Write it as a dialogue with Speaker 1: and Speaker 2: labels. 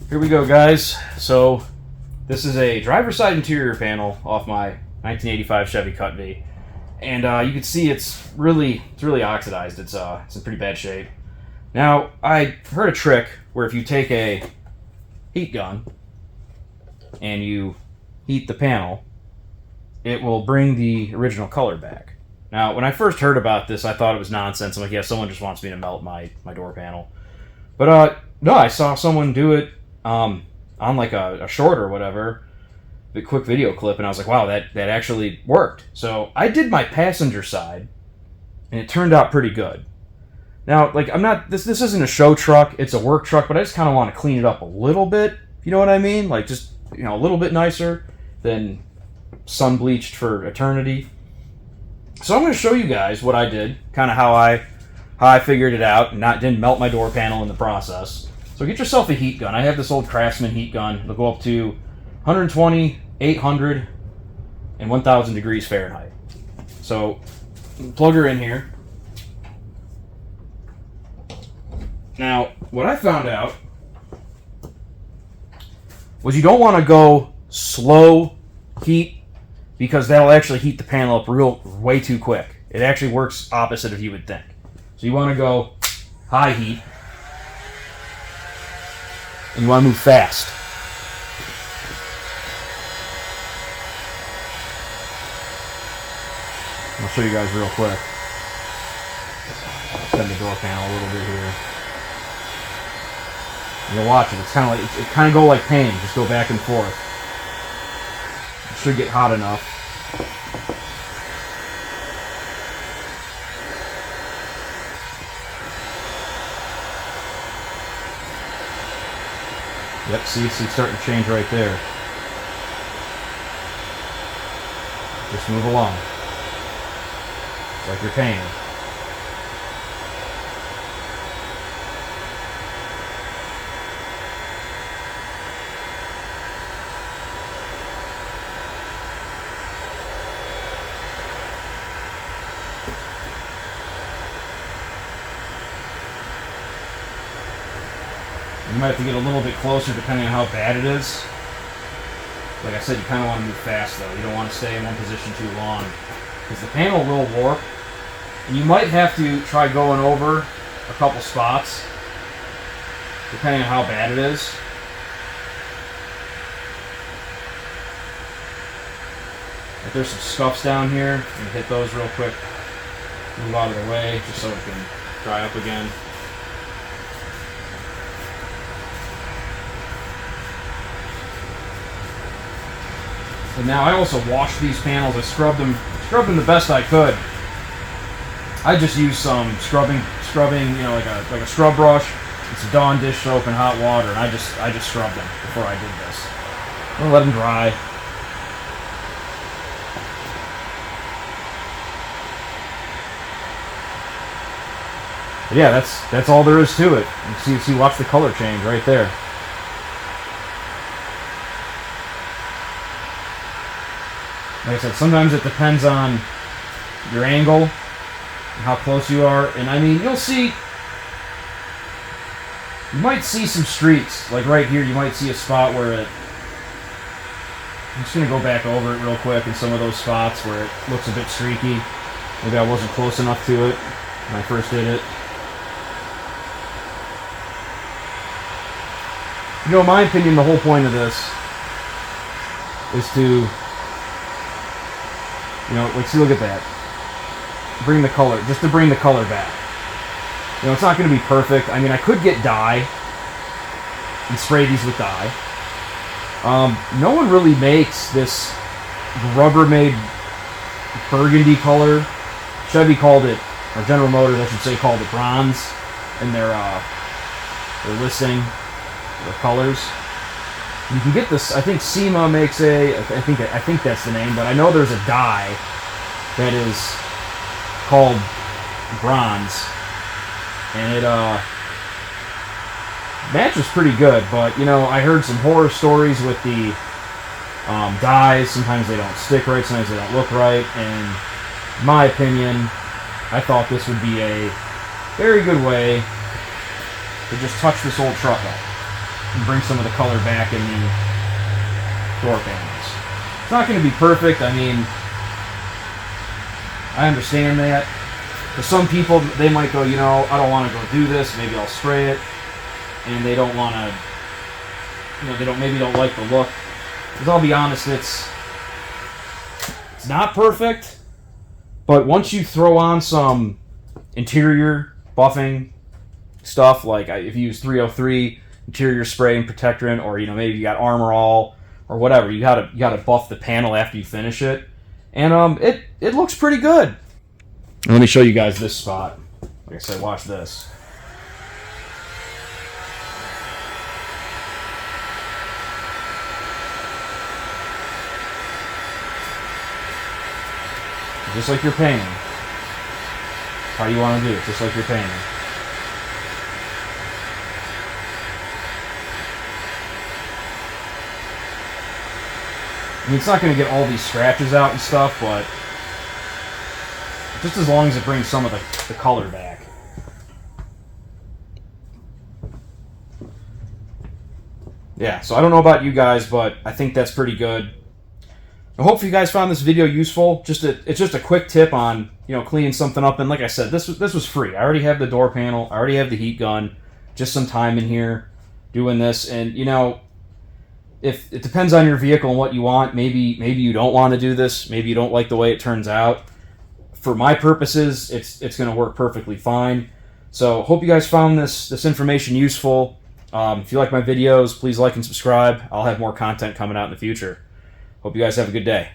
Speaker 1: Here we go, guys. So this is a driver's side interior panel off my 1985 Chevy C, and you can see it's really oxidized. It's in pretty bad shape. Now, I heard a trick where if you take a heat gun and you heat the panel, it will bring the original color back. Now, when I first heard about this, I thought it was nonsense. I'm like, yeah, someone just wants me to melt my door panel. But no, I saw someone do it on like a short or whatever, the quick video clip, and I was like, wow, that actually worked. So I did my passenger side, and it turned out pretty good. Now, like, I'm not, this isn't a show truck, it's a work truck, but I just kind of want to clean it up a little bit, if you know what I mean? Like, just, you know, a little bit nicer than sun-bleached for eternity. So I'm going to show you guys what I did, kind of how I figured it out, and didn't melt my door panel in the process. So get yourself a heat gun. I have this old Craftsman heat gun. It'll go up to 120, 800, and 1,000 degrees Fahrenheit. So plug her in here. Now, what I found out was you don't want to go slow heat, because that'll actually heat the panel up way too quick. It actually works opposite of you would think. So you want to go high heat, and you want to move fast. I'll show you guys real quick. Extend the door panel a little bit here. You'll watch it. It's kind of like it kind of go like paint. Just go back and forth. It should get hot enough. Yep, see, it's starting to change right there. Just move along. It's like you're painting. You might have to get a little bit closer depending on how bad it is. Like I said, you kind of want to move fast though. You don't want to stay in one position too long, because the panel will warp. And you might have to try going over a couple spots, depending on how bad it is. If there's some scuffs down here, you can hit those real quick. Move out of the way, just so it can dry up again. And now I also washed these panels. I scrubbed them the best I could. I just used some scrubbing, you know, like a scrub brush, and some Dawn dish soap and hot water, and I just scrubbed them before I did this. I'm gonna let them dry. But yeah, that's all there is to it. You see, watch the color change right there. Like I said, sometimes it depends on your angle and how close you are. And I mean, you might see some streaks. Like right here, you might see a spot where I'm just going to go back over it real quick in some of those spots where it looks a bit streaky. Maybe I wasn't close enough to it when I first did it. You know, in my opinion, the whole point of this is to, you know, like, see, look at that. Bring the color, just to bring the color back. You know, it's not going to be perfect. I mean, I could get dye and spray these with dye. No one really makes this Rubbermaid burgundy color. Chevy called it, or General Motors, I should say, called it bronze in their listing, their colors. You can get this. I think SEMA makes I think that's the name, but I know there's a dye that is called bronze, and it matches pretty good. But you know, I heard some horror stories with the dyes. Sometimes they don't stick right. Sometimes they don't look right. And in my opinion, I thought this would be a very good way to just touch this old truck up. and bring some of the color back in the door panels. It's not going to be perfect. I mean, I understand that. For some people, they might go, you know, I don't want to go do this. Maybe I'll spray it, and they don't want to, you know, maybe don't like the look. Because I'll be honest, it's not perfect. But once you throw on some interior buffing stuff, like if you use 303 interior spray and protectorant, or you know, maybe you got Armor All or whatever, you gotta buff the panel after you finish it, and it looks pretty good. Let me show you guys this spot. Like I said, watch this. Just like you're painting. How you want to do it, just like you're painting. I mean, it's not going to get all these scratches out and stuff, but just as long as it brings some of the color back. Yeah, so I don't know about you guys, but I think that's pretty good. I hope you guys found this video useful. It's just a quick tip on, you know, cleaning something up. And like I said, this was free. I already have the door panel. I already have the heat gun. Just some time in here doing this. And, you know, if it depends on your vehicle and what you want, maybe you don't want to do this. Maybe you don't like the way it turns out. For my purposes, it's going to work perfectly fine. So hope you guys found this information useful. If you like my videos, please like and subscribe. I'll have more content coming out in the future. Hope you guys have a good day.